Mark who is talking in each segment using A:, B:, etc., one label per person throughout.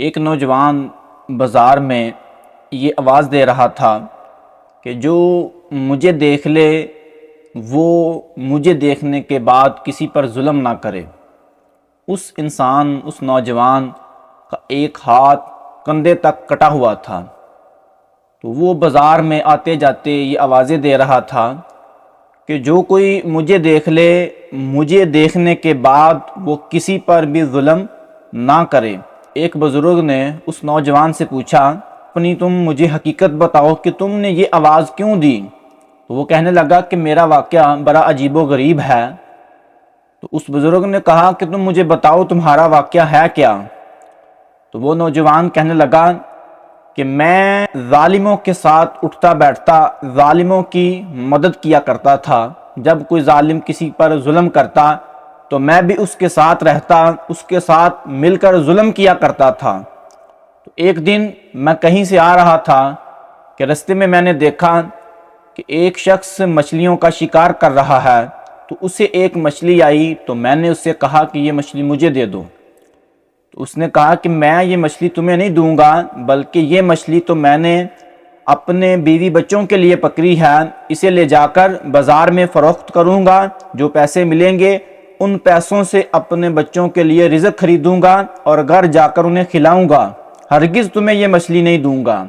A: ایک نوجوان بازار میں یہ آواز دے رہا تھا کہ جو مجھے دیکھ لے وہ مجھے دیکھنے کے بعد کسی پر ظلم نہ کرے۔ اس نوجوان کا ایک ہاتھ کندھے تک کٹا ہوا تھا، تو وہ بازار میں آتے جاتے یہ آوازیں دے رہا تھا کہ جو کوئی مجھے دیکھ لے مجھے دیکھنے کے بعد وہ کسی پر بھی ظلم نہ کرے۔ ایک بزرگ نے اس نوجوان سے پوچھا، تم مجھے حقیقت بتاؤ کہ تم نے یہ آواز کیوں دی؟ تو وہ کہنے لگا کہ میرا واقعہ بڑا عجیب و غریب ہے۔ تو اس بزرگ نے کہا کہ تم مجھے بتاؤ تمہارا واقعہ ہے کیا؟ تو وہ نوجوان کہنے لگا کہ میں ظالموں کے ساتھ اٹھتا بیٹھتا ظالموں کی مدد کیا کرتا تھا۔ جب کوئی ظالم کسی پر ظلم کرتا تو میں بھی اس کے ساتھ رہتا، اس کے ساتھ مل کر ظلم کیا کرتا تھا۔ تو ایک دن میں کہیں سے آ رہا تھا کہ رستے میں نے دیکھا کہ ایک شخص مچھلیوں کا شکار کر رہا ہے، تو اسے ایک مچھلی آئی تو میں نے اس سے کہا کہ یہ مچھلی مجھے دے دو۔ تو اس نے کہا کہ میں یہ مچھلی تمہیں نہیں دوں گا، بلکہ یہ مچھلی تو میں نے اپنے بیوی بچوں کے لیے پکڑی ہے، اسے لے جا کر بازار میں فروخت کروں گا، جو پیسے ملیں گے ان پیسوں سے اپنے بچوں کے لیے رزق خریدوں گا اور گھر جا کر انہیں کھلاؤں گا، ہرگز تمہیں یہ مچھلی نہیں دوں گا۔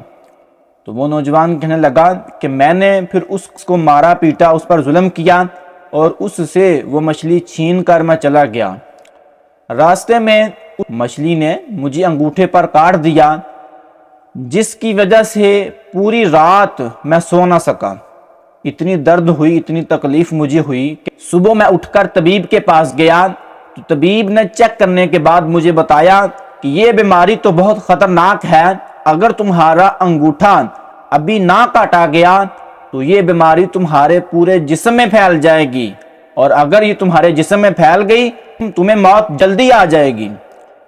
A: تو وہ نوجوان کہنے لگا کہ میں نے پھر اس کو مارا پیٹا، اس پر ظلم کیا اور اس سے وہ مچھلی چھین کر میں چلا گیا۔ راستے میں مچھلی نے مجھے انگوٹھے پر کاٹ دیا، جس کی وجہ سے پوری رات میں سو نہ سکا۔ اتنی درد ہوئی، اتنی تکلیف مجھے ہوئی کہ صبح میں اٹھ کر طبیب کے پاس گیا تو طبیب نے چیک کرنے کے بعد مجھے بتایا کہ یہ بیماری تو بہت خطرناک ہے، اگر تمہارا انگوٹھا ابھی نہ کاٹا گیا تو یہ بیماری تمہارے پورے جسم میں پھیل جائے گی، اور اگر یہ تمہارے جسم میں پھیل گئی تمہیں موت جلدی آ جائے گی۔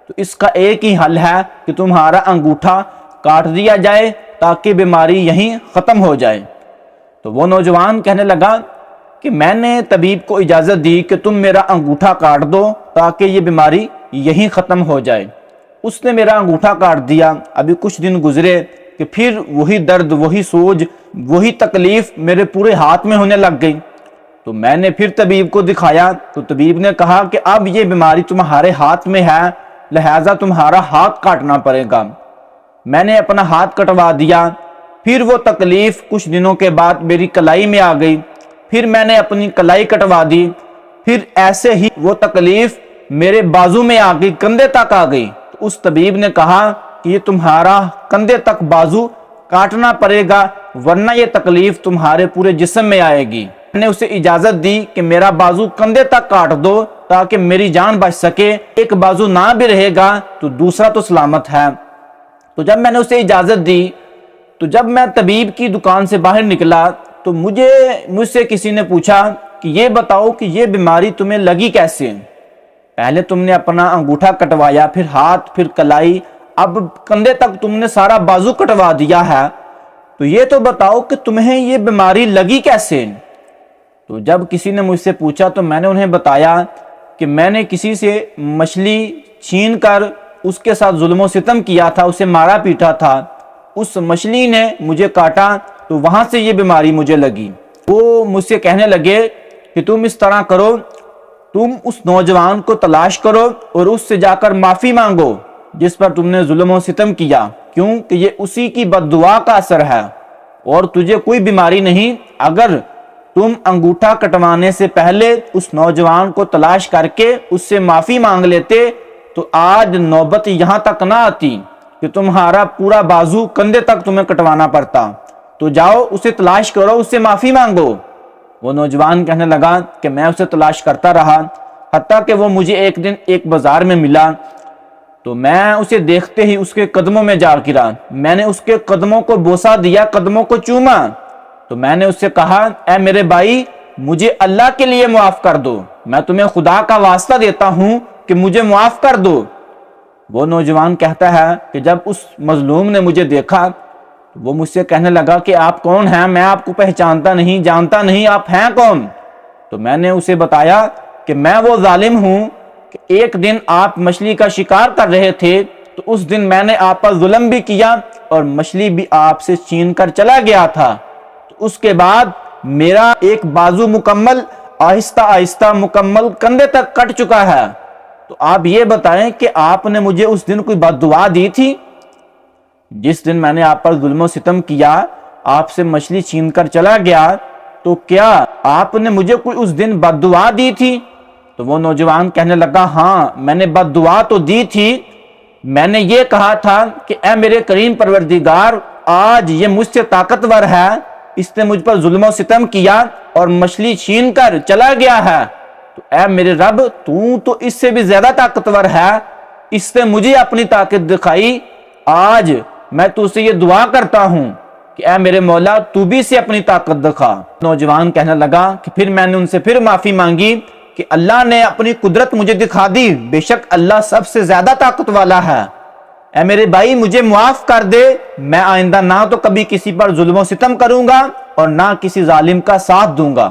A: تو اس کا ایک ہی حل ہے کہ تمہارا انگوٹھا کاٹ دیا جائے تاکہ بیماری یہیں ختم ہو جائے۔ تو وہ نوجوان کہنے لگا کہ میں نے طبیب کو اجازت دی کہ تم میرا انگوٹھا کاٹ دو تاکہ یہ بیماری یہیں ختم ہو جائے۔ اس نے میرا انگوٹھا کاٹ دیا۔ ابھی کچھ دن گزرے کہ پھر وہی درد، وہی سوج، وہی تکلیف میرے پورے ہاتھ میں ہونے لگ گئی۔ تو میں نے پھر طبیب کو دکھایا تو طبیب نے کہا کہ اب یہ بیماری تمہارے ہاتھ میں ہے، لہٰذا تمہارا ہاتھ کاٹنا پڑے گا۔ میں نے اپنا ہاتھ کٹوا دیا۔ پھر وہ تکلیف کچھ دنوں کے بعد میری کلائی میں آ گئی، پھر میں نے اپنی کلائی کٹوا دی۔ پھر ایسے ہی وہ تکلیف میرے بازو میں آ گئی، کندھے تک آ گئی۔ تو اس طبیب نے کہا کہ یہ تمہارا کندھے تک بازو کاٹنا پڑے گا، ورنہ یہ تکلیف تمہارے پورے جسم میں آئے گی۔ میں نے اسے اجازت دی کہ میرا بازو کندھے تک کاٹ دو تاکہ میری جان بچ سکے، ایک بازو نہ بھی رہے گا تو دوسرا تو سلامت ہے۔ تو جب میں نے اسے اجازت دی تو جب میں طبیب کی دکان سے باہر نکلا تو مجھ سے کسی نے پوچھا کہ یہ بتاؤ کہ یہ بیماری تمہیں لگی کیسے؟ پہلے تم نے اپنا انگوٹھا کٹوایا، پھر ہاتھ، پھر کلائی، اب کندھے تک تم نے سارا بازو کٹوا دیا ہے، تو یہ تو بتاؤ کہ تمہیں یہ بیماری لگی کیسے؟ تو جب کسی نے مجھ سے پوچھا تو میں نے انہیں بتایا کہ میں نے کسی سے مچھلی چھین کر اس کے ساتھ ظلم و ستم کیا تھا، اسے مارا پیٹا تھا، اس مچھلی نے مجھے کاٹا تو وہاں سے یہ بیماری مجھے لگی۔ وہ مجھ سے کہنے لگے کہ تم اس طرح کرو، تم اس نوجوان کو تلاش کرو اور اس سے جا کر معافی مانگو جس پر تم نے ظلم و ستم کیا، کیونکہ یہ اسی کی بد دعا کا اثر ہے اور تجھے کوئی بیماری نہیں۔ اگر تم انگوٹھا کٹوانے سے پہلے اس نوجوان کو تلاش کر کے اس سے معافی مانگ لیتے تو آج نوبت یہاں تک نہ آتی کہ تمہارا پورا بازو کندھے تک تمہیں کٹوانا پڑتا۔ تو جاؤ اسے تلاش کرو، اس سے معافی مانگو۔ وہ نوجوان کہنے لگا کہ میں اسے تلاش کرتا رہا، حتیٰ کہ وہ مجھے ایک دن ایک بازار میں ملا تو میں اسے دیکھتے ہی اس کے قدموں میں جا گرا۔ میں نے اس کے قدموں کو بوسہ دیا، قدموں کو چوما۔ تو میں نے اس سے کہا، اے میرے بھائی، مجھے اللہ کے لیے معاف کر دو، میں تمہیں خدا کا واسطہ دیتا ہوں کہ مجھے معاف کر دو۔ وہ نوجوان کہتا ہے کہ جب اس مظلوم نے مجھے دیکھا تو وہ مجھ سے کہنے لگا کہ آپ کون ہیں؟ میں آپ کو پہچانتا نہیں، جانتا نہیں، آپ ہیں کون؟ تو میں نے اسے بتایا کہ میں وہ ظالم ہوں کہ ایک دن آپ مچھلی کا شکار کر رہے تھے تو اس دن میں نے آپ پر ظلم بھی کیا اور مچھلی بھی آپ سے چھین کر چلا گیا تھا، تو اس کے بعد میرا ایک بازو مکمل آہستہ آہستہ مکمل کندھے تک کٹ چکا ہے، تو آپ یہ بتائیں کہ آپ نے مجھے اس دن کوئی بد دعا دی تھی؟ جس دن میں نے آپ پر ظلم و ستم کیا، آپ سے مچھلی چھین کر چلا گیا، تو کیا آپ نے مجھے کوئی اس دن بد دعا دی تھی؟ تو وہ نوجوان کہنے لگا ہاں میں نے بد دعا تو دی تھی، میں نے یہ کہا تھا کہ اے میرے کریم پروردگار، آج یہ مجھ سے طاقتور ہے، اس نے مجھ پر ظلم و ستم کیا اور مچھلی چھین کر چلا گیا ہے، تو اے میرے رب تو اس سے بھی زیادہ طاقتور ہے، اس نے مجھے اپنی طاقت دکھائی، آج میں تو سے یہ دعا کرتا ہوں کہ اے میرے مولا تو بھی سے اپنی طاقت دکھا۔ نوجوان کہنے لگا کہ پھر میں نے ان سے پھر معافی مانگی کہ اللہ نے اپنی قدرت مجھے دکھا دی، بے شک اللہ سب سے زیادہ طاقت والا ہے، اے میرے بھائی مجھے معاف کر دے، میں آئندہ نہ تو کبھی کسی پر ظلم و ستم کروں گا اور نہ کسی ظالم کا ساتھ دوں گا۔